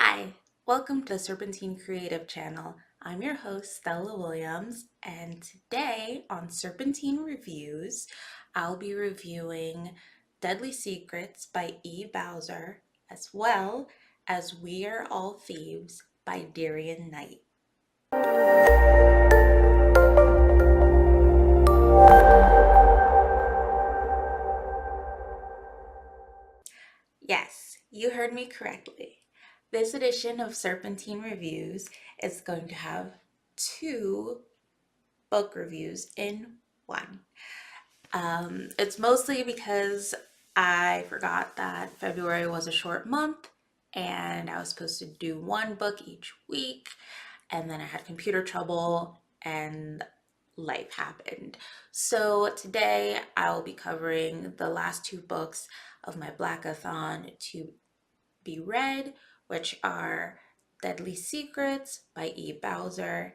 Hi, welcome to the Serpentine Creative Channel. I'm your host, Stella Williams, and today on Serpentine Reviews, I'll be reviewing Deadly Secrets by E. Bowser, as well as We're All Thieves by Dyrion Knight. Yes, you heard me correctly. This edition of Serpentine Reviews is going to have two book reviews in one. It's mostly because I forgot that February was a short month and I was supposed to do one book each week, and then I had computer trouble and life happened. So today I'll be covering the last two books of my Blackathon to be read, which are Deadly Secrets by E. Bowser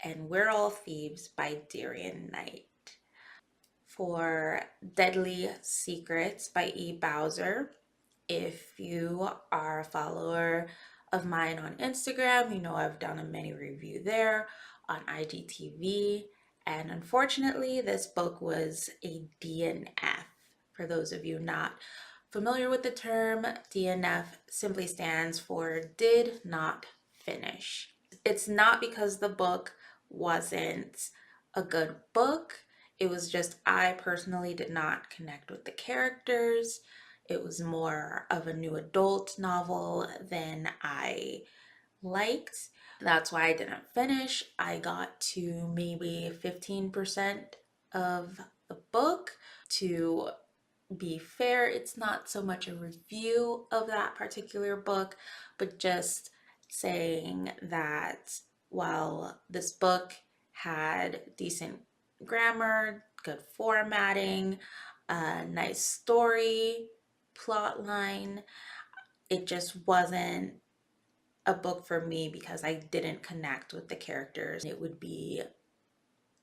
and We're All Thieves by Dyrion Knight. For Deadly Secrets by E. Bowser, if you are a follower of mine on Instagram, you know I've done a mini review there on IGTV. And unfortunately, this book was a DNF. For those of you not familiar with the term, DNF simply stands for Did Not Finish. It's not because the book wasn't a good book. It was just I personally did not connect with the characters. It was more of a new adult novel than I liked. That's why I didn't finish. I got to maybe 15% of the book. To be fair, it's not so much a review of that particular book, but just saying that while this book had decent grammar, good formatting, a nice story, plot line, it just wasn't a book for me because I didn't connect with the characters. It would be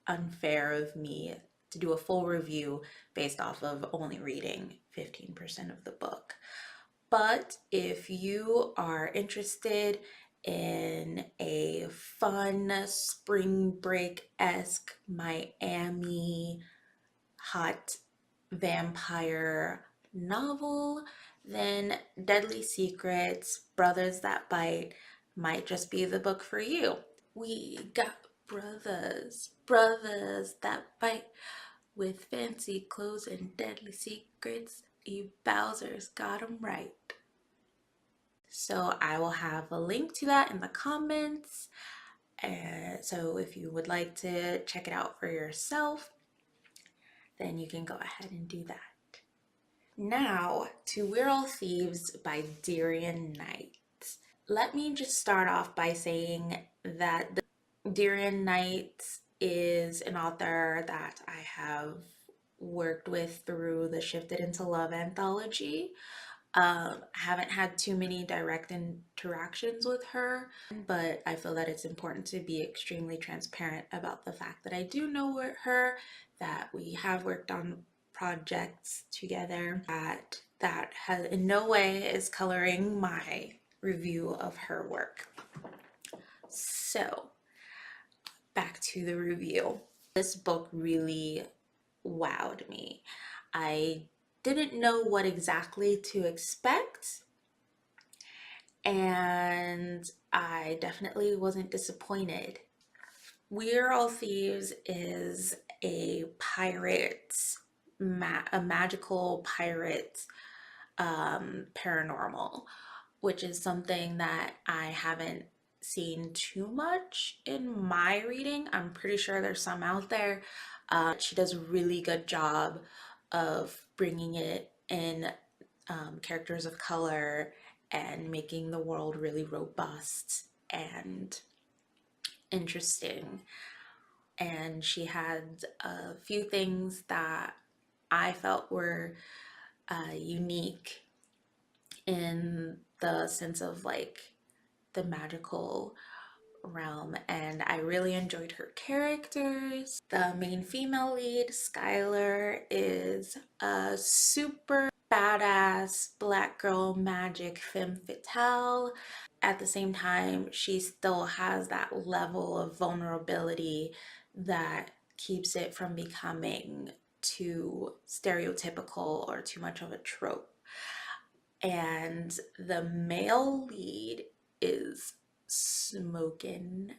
unfair of me to do a full review based off of only reading 15% of the book. But if you are interested in a fun spring break-esque Miami hot vampire novel, then Deadly Secrets, Brothas That Bite might just be the book for you. We got brothers that bite with fancy clothes and deadly secrets. You Bowser's got 'em right. So I will have a link to that in the comments. So if you would like to check it out for yourself, then you can go ahead and do that. Now to We're All Thieves by Dyrion Knight. Let me just start off by saying that Dyrion Knight is an author that I have worked with through the Shifted into Love anthology. I haven't had too many direct interactions with her, but I feel that it's important to be extremely transparent about the fact that I do know her, that we have worked on projects together, that has in no way is coloring my review of her work. So back to the review. This book really wowed me. I didn't know what exactly to expect, and I definitely wasn't disappointed. We're All Thieves is a pirate, a magical pirate paranormal, which is something that I haven't seen too much in my reading. I'm pretty sure there's some out there. She does a really good job of bringing it in characters of color and making the world really robust and interesting. And she had a few things that I felt were unique in the sense of like the magical realm, and I really enjoyed her characters. The main female lead, Skylar, is a super badass black girl magic femme fatale. At the same time, she still has that level of vulnerability that keeps it from becoming too stereotypical or too much of a trope. And the male lead is smoking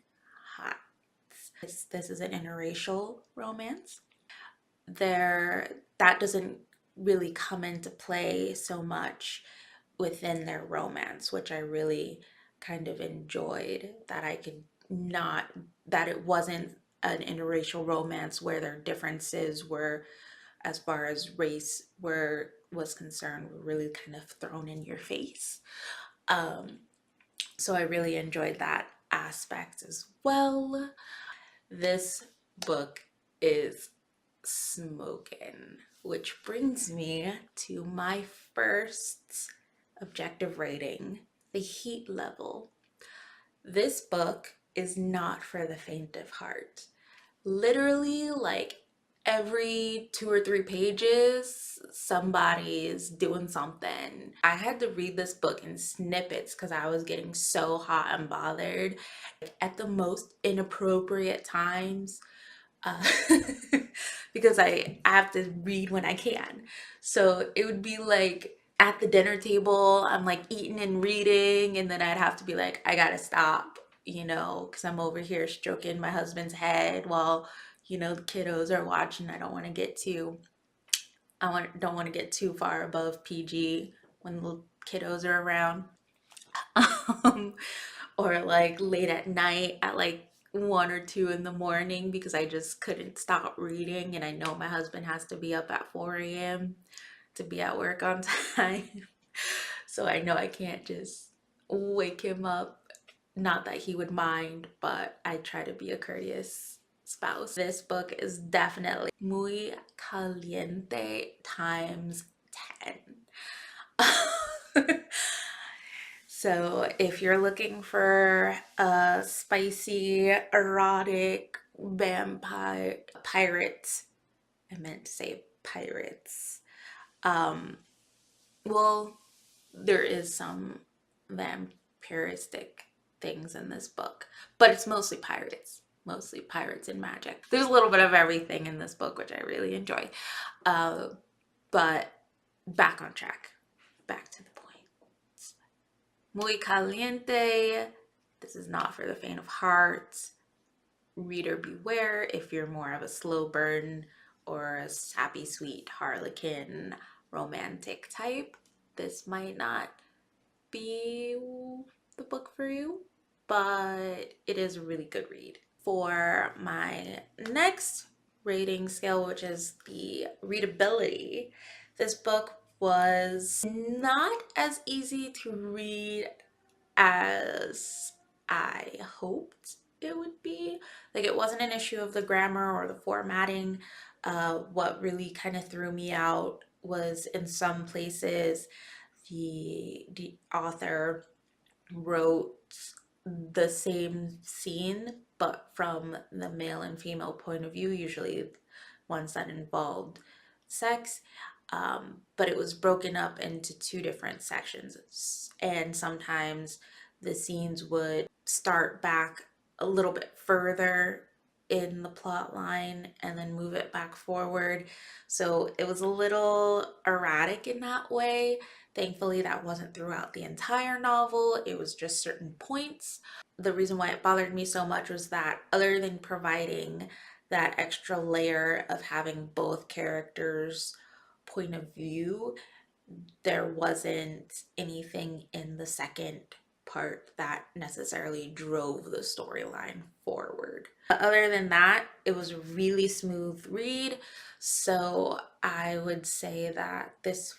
hot. This is an interracial romance. That doesn't really come into play so much within their romance, which I really kind of enjoyed, that I could not, that it wasn't an interracial romance where their differences were, as far as race were was concerned, were really kind of thrown in your face. Um, so I really enjoyed that aspect as well. This book is smoking, which brings me to my first objective rating, the heat level. This book is not for the faint of heart. Literally, like every 2 or 3 pages, somebody is doing something. I had to read this book in snippets because I was getting so hot and bothered at the most inappropriate times, uh, because I have to read when I can. So it would be like at the dinner table, I'm like eating and reading, and then I'd have to be like, I gotta stop, because I'm over here stroking my husband's head while, the kiddos are watching. Don't want to get too far above PG when the kiddos are around. Um, or like late at night at like 1 or 2 in the morning because I just couldn't stop reading, and I know my husband has to be up at 4 a.m. to be at work on time. So I know I can't just wake him up. Not that he would mind, but I try to be a courteous spouse. This book is definitely muy caliente times 10. So if you're looking for a spicy, erotic vampire pirate, I meant to say pirates. Um, well, there is some vampiristic things in this book, but it's mostly pirates and magic. There's a little bit of everything in this book, which I really enjoy. Uh, but back on track, back to the point. Muy caliente. This is not for the faint of heart. Reader beware if you're more of a slow burn or a sappy sweet harlequin romantic type. This might not be the book for you, but it is a really good read. For my next rating scale, which is the readability, this book was not as easy to read as I hoped it would be. Like, it wasn't an issue of the grammar or the formatting. What really kind of threw me out was in some places the author wrote the same scene but from the male and female point of view, usually ones that involved sex, but it was broken up into 2 different sections, and sometimes the scenes would start back a little bit further in the plot line and then move it back forward. So it was a little erratic in that way. Thankfully, that wasn't throughout the entire novel, it was just certain points. The reason why it bothered me so much was that, other than providing that extra layer of having both characters' point of view, there wasn't anything in the second part that necessarily drove the storyline forward. But other than that, it was a really smooth read. So I would say that this,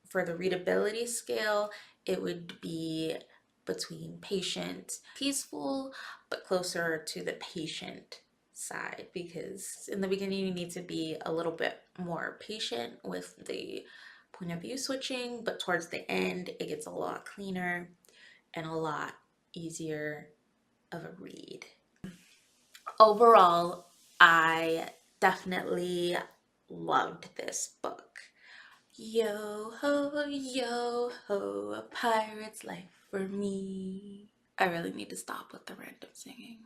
for the readability scale, it would be between patient, peaceful, but closer to the patient side, because in the beginning you need to be a little bit more patient with the point of view switching, but towards the end it gets a lot cleaner and a lot easier of a read. Overall, I definitely loved this book. Yo ho, a pirate's life for me. I really need to stop with the random singing.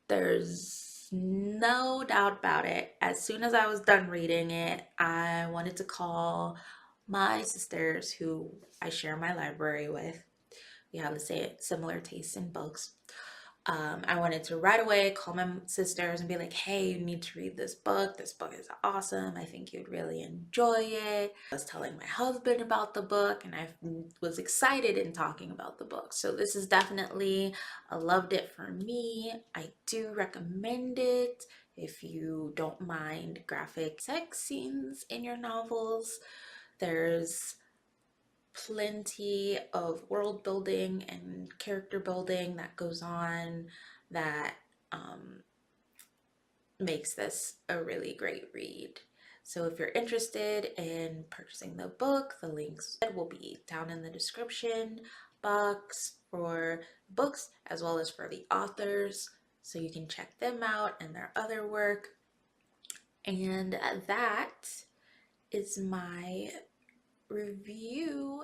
There's no doubt about it. As soon as I was done reading it, I wanted to call my sisters who I share my library with. We have the similar tastes in books. I wanted to right away call my sisters and be like, hey, you need to read this book. This book is awesome. I think you'd really enjoy it. I was telling my husband about the book and I was excited in talking about the book. So this is definitely a loved it for me. I do recommend it if you don't mind graphic sex scenes in your novels. There's plenty of world building and character building that goes on that makes this a really great read. So if you're interested in purchasing the book, the links will be down in the description box for books as well as for the authors, so you can check them out and their other work. And that is my review.